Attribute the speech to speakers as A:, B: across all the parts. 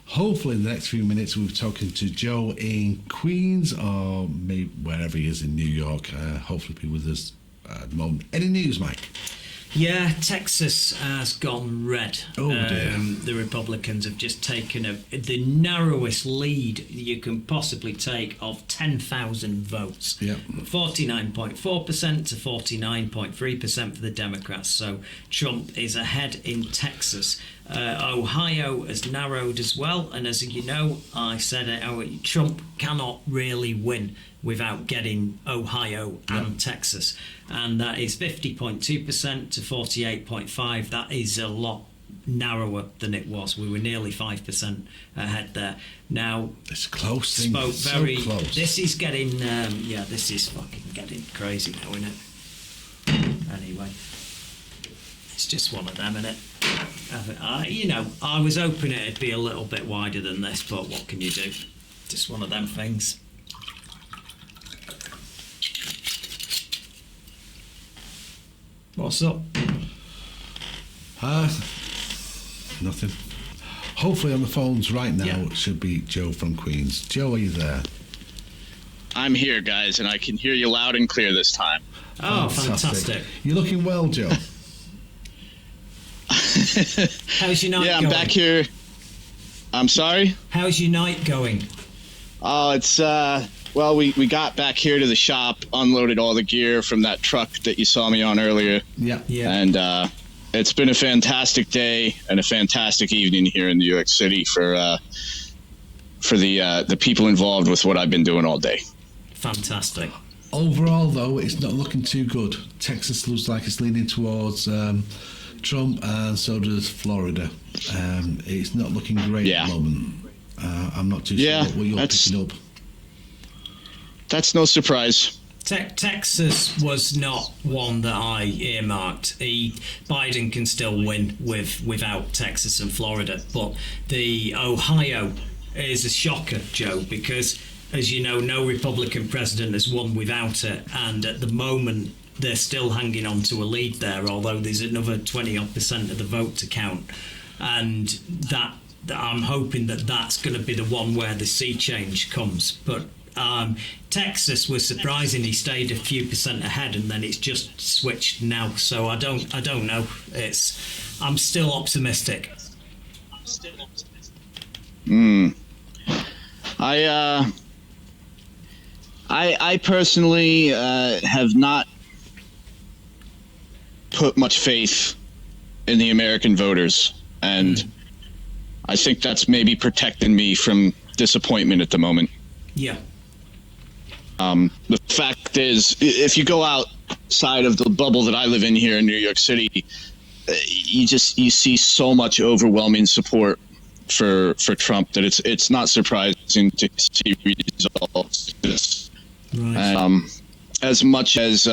A: Hopefully in the next few minutes we'll be talking to Joe in Queens or maybe wherever he is in New York. Hopefully be with us at the moment. Any news, Mike?
B: Yeah, Texas has gone red.
A: Oh dear.
B: The Republicans have just taken the narrowest lead you can possibly take of 10,000 votes.
A: Yep.
B: 49.4% to 49.3% for the Democrats. So Trump is ahead in Texas. Ohio has narrowed as well. And as you know, I said it, Trump cannot really win without getting Ohio and Texas. And that is 50.2% to 48.5%. That is a lot narrower than it was. We were nearly 5% ahead there. Now,
A: it's a close thing.
B: So
A: close.
B: This is getting, this is fucking getting crazy now, isn't it? Anyway, it's just one of them, innit? I was hoping it'd be a little bit wider than this, but what can you do? Just one of them things. What's up?
A: Nothing. Hopefully on the phones right now
B: Yeah.
A: should be Joe from Queens. Joe, are you there?
C: I'm here, guys, and I can hear you loud and clear this time.
B: Oh, fantastic.
A: You're looking well, Joe.
B: How's your night going?
C: Yeah, I'm back here. I'm sorry?
B: How's your night going?
C: Oh, it's, well, we got back here to the shop, unloaded all the gear from that truck that you saw me on earlier.
A: Yeah.
C: And it's been a fantastic day and a fantastic evening here in New York City for the people involved with what I've been doing all day.
B: Fantastic.
A: Overall, though, it's not looking too good. Texas looks like it's leaning towards Trump, and so does Florida. It's not looking great at the moment. I'm not too sure what you're picking up.
C: That's no surprise.
B: Texas was not one that I earmarked. Biden can still win without Texas and Florida, but the Ohio is a shocker, Joe, because as you know, no Republican president has won without it, and at the moment they're still hanging on to a lead there, although there's another 20% of the vote to count, and that I'm hoping that's going to be the one where the sea change comes. But Texas was surprisingly stayed a few percent ahead, and then it's just switched now. So I don't know. I'm still optimistic.
C: I personally have not put much faith in the American voters, and I think that's maybe protecting me from disappointment at the moment.
B: Yeah.
C: The fact is, if you go outside of the bubble that I live in here in New York City, you see so much overwhelming support for Trump that it's not surprising to see results.
B: Right.
C: As much as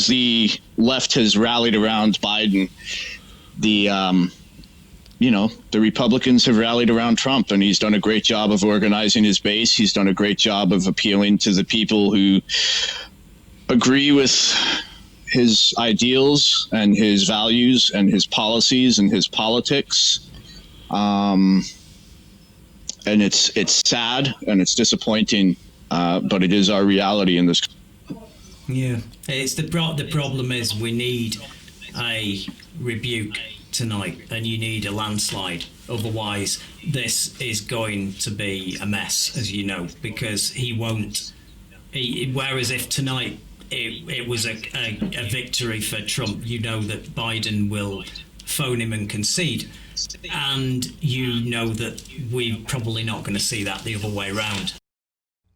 C: the left has rallied around Biden, the Republicans have rallied around Trump, and he's done a great job of organizing his base. He's done a great job of appealing to the people who agree with his ideals and his values and his policies and his politics. And it's sad and it's disappointing, but it is our reality in this.
B: Yeah, it's the problem is we need a rebuke tonight, and you need a landslide. Otherwise, this is going to be a mess, as you know, because whereas if tonight it was a victory for Trump, you know that Biden will phone him and concede, and you know that we're probably not going to see that the other way around.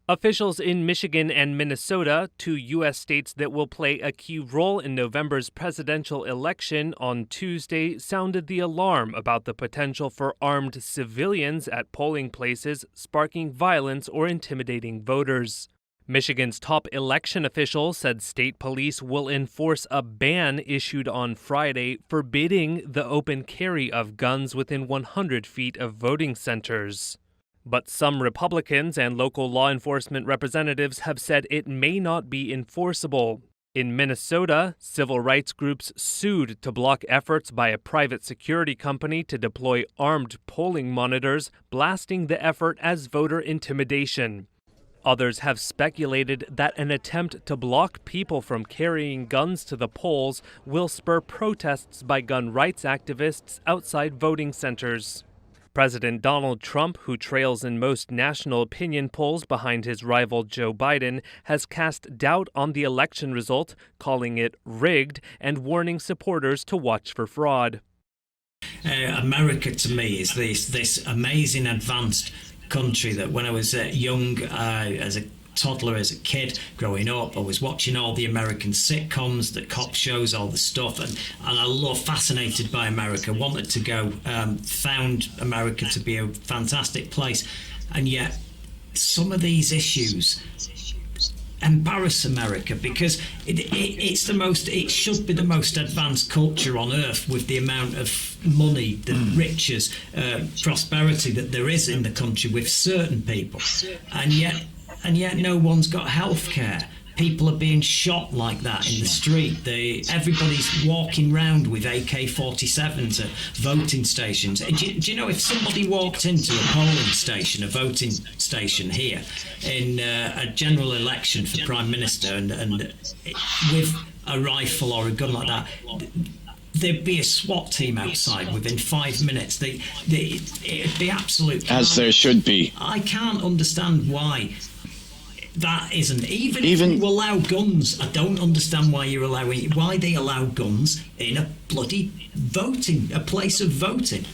D: Officials in Michigan and Minnesota, two U.S. states that will play a key role in November's presidential election, on Tuesday sounded the alarm about the potential for armed civilians at polling places, sparking violence or intimidating voters. Michigan's top election official said state police will enforce a ban issued on Friday forbidding the open carry of guns within 100 feet of voting centers. But some Republicans and local law enforcement representatives have said it may not be enforceable. In Minnesota, civil rights groups sued to block efforts by a private security company to deploy armed polling monitors, blasting the effort as voter intimidation. Others have speculated that an attempt to block people from carrying guns to the polls will spur protests by gun rights activists outside voting centers. President Donald Trump, who trails in most national opinion polls behind his rival Joe Biden, has cast doubt on the election result, calling it rigged and warning supporters to watch for fraud.
B: America, to me, is this amazing advanced country that when I was young, as a toddler, as a kid growing up, I was watching all the American sitcoms, the cop shows, all the stuff, and I fascinated by America, wanted to go, found America to be a fantastic place, and yet some of these issues embarrass America because it should be the most advanced culture on earth with the amount of money, the riches, prosperity that there is in the country with certain people, and yet no one's got health care. People are being shot like that in the street. Everybody's walking around with AK-47s at voting stations. Do you know, if somebody walked into a polling station, a voting station here, in a general election for Prime Minister, and with a rifle or a gun like that, there'd be a SWAT team outside within 5 minutes. It'd be absolute carnage.
C: As there should be.
B: I can't understand why that isn't. Even if you allow guns, I don't understand why they allow guns in a bloody a place of voting.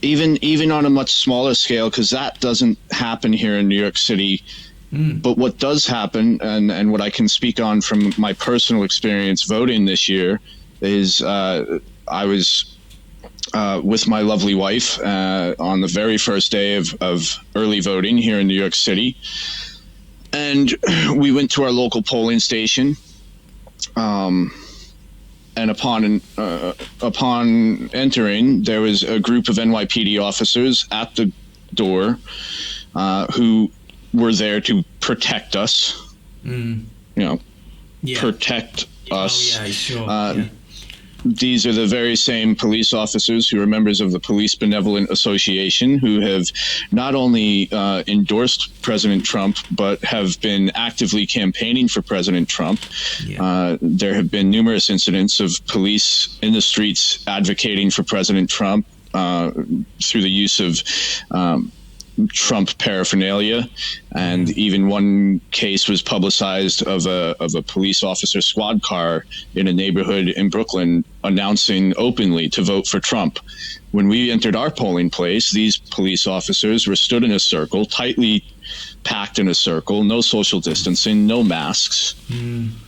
C: Even on a much smaller scale, because that doesn't happen here in New York City. But what does happen, and what I can speak on from my personal experience voting this year, is I was with my lovely wife on the very first day of early voting here in New York City. And we went to our local polling station, and upon entering, there was a group of NYPD officers at the door who were there to protect us. Protect us.
B: Oh, yeah, sure.
C: These are the very same police officers who are members of the Police Benevolent Association, who have not only endorsed President Trump, but have been actively campaigning for President Trump. There have been numerous incidents of police in the streets advocating for President Trump through the use of Trump paraphernalia, and even one case was publicized of a police officer squad car in a neighborhood in Brooklyn announcing openly to vote for Trump. When we entered our polling place, these police officers were stood in a circle, tightly packed in a circle, no social distancing, no masks,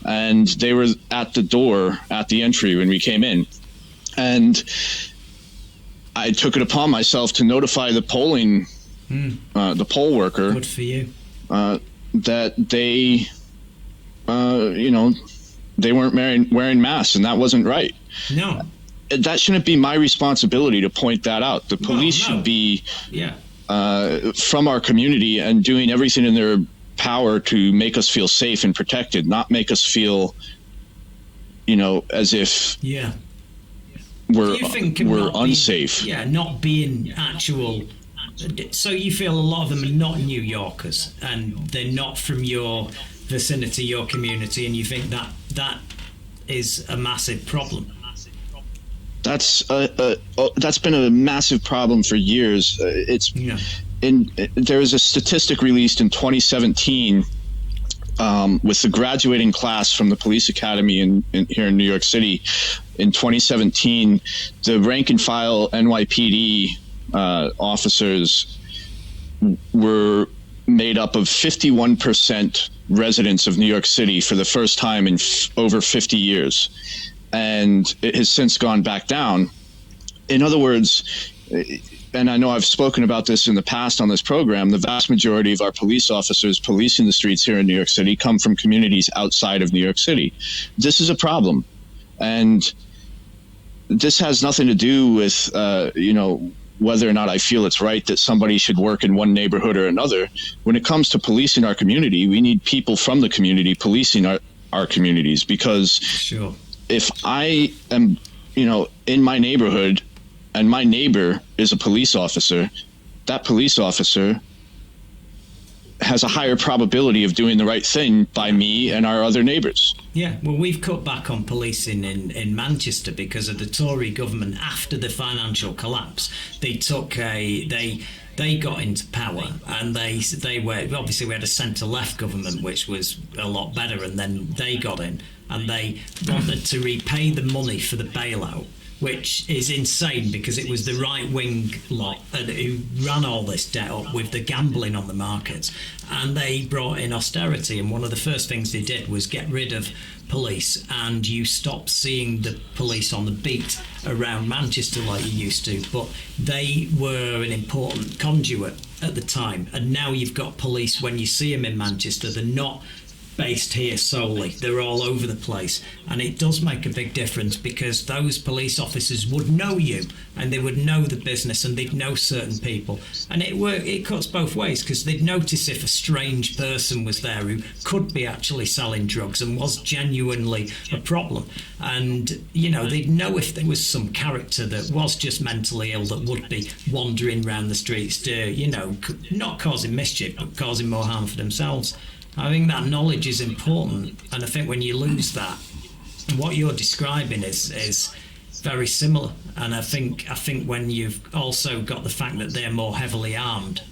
C: and they were at the door, at the entry when we came in. And I took it upon myself to notify the the poll worker.
B: Good for you.
C: That they, they weren't wearing masks, and that wasn't right.
B: No.
C: That shouldn't be my responsibility to point that out. The police should be from our community and doing everything in their power to make us feel safe and protected, not make us feel, as if we're unsafe.
B: Not being actual. So you feel a lot of them are not New Yorkers and they're not from your vicinity, your community, and you think that is a massive problem?
C: That's been a massive problem for years. There was a statistic released in 2017 with the graduating class from the police academy here in New York City. In 2017, the rank and file NYPD officers were made up of 51% residents of New York City for the first time in over 50 years. And it has since gone back down. In other words, and I know I've spoken about this in the past on this program, the vast majority of our police officers policing the streets here in New York City come from communities outside of New York City. This is a problem. And this has nothing to do with, whether or not I feel it's right that somebody should work in one neighborhood or another. When it comes to policing our community, we need people from the community policing our communities, because
B: Sure.
C: if I am, in my neighborhood and my neighbor is a police officer, that police officer has a higher probability of doing the right thing by me and our other neighbors.
B: Yeah, well, we've cut back on policing in Manchester because of the Tory government after the financial collapse. They got into power, and they were, obviously we had a centre-left government which was a lot better, and then they got in and they wanted to repay the money for the bailout, which is insane because it was the right-wing lot who ran all this debt up with the gambling on the markets, and they brought in austerity, and one of the first things they did was get rid of police, and you stopped seeing the police on the beat around Manchester like you used to, but they were an important conduit at the time, and now you've got police, when you see them in Manchester, they're not based here solely, they're all over the place, and it does make a big difference because those police officers would know you and they would know the business and they'd know certain people, and it cuts both ways because they'd notice if a strange person was there who could be actually selling drugs and was genuinely a problem, and they'd know if there was some character that was just mentally ill that would be wandering around the streets not causing mischief but causing more harm for themselves. I think that knowledge is important, and I think when you lose that, what you're describing is very similar. And I think when you've also got the fact that they're more heavily armed,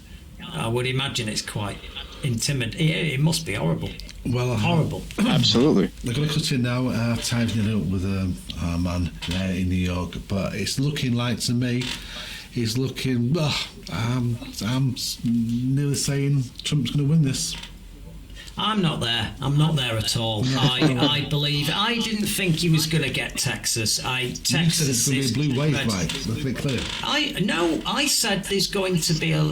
B: I would imagine it's quite intimidating. It must be horrible.
A: Well,
C: horrible. Absolutely.
A: We're going to cut in now. Time's nearly up with our man there in New York, but it's looking like to me. He's looking. I'm nearly saying Trump's going to win this.
B: I'm not there. I'm not there at all. I believe. I didn't think he was going to get Texas. Texas
A: is blue wave, right? Let's be clear.
B: I said there's going to be a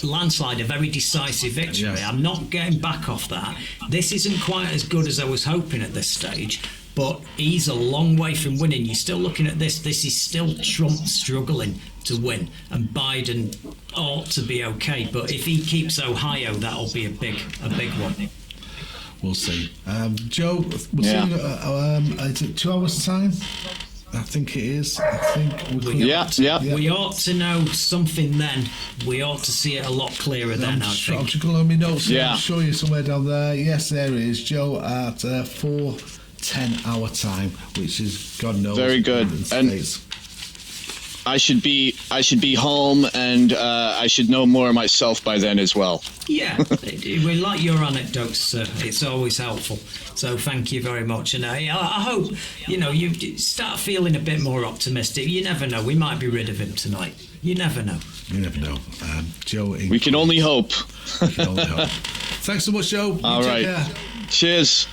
B: landslide, a very decisive victory. Yeah. I'm not getting back off that. This isn't quite as good as I was hoping at this stage, but he's a long way from winning. You're still looking at this. This is still Trump struggling to win, and Biden ought to be okay. But if he keeps Ohio, that'll be a big one.
A: We'll see. Joe, we'll see you is it 2 hours' time? I think it is.
B: We ought to know something then. We ought to see it a lot clearer then, I think.
A: I'm just going to let me know. I'm sure you're somewhere down there. Yes, there it is, Joe, at 4:10 our time, which is God knows.
C: Very good. And I should be home, and I should know more of myself by then as well.
B: Yeah, we like your anecdotes, sir. It's always helpful. So thank you very much. And I hope, you start feeling a bit more optimistic. You never know. We might be rid of him tonight. You never know.
A: You never know. Joe.
C: We can only hope.
A: We can only hope. Thanks so much, Joe.
C: All right. Cheers.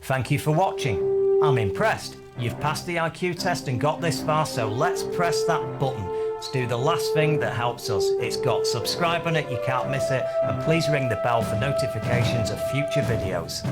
E: Thank you for watching. I'm impressed. You've passed the IQ test and got this far, so let's press that button. Let's do the last thing that helps us. It's got subscribe on it, you can't miss it, and please ring the bell for notifications of future videos.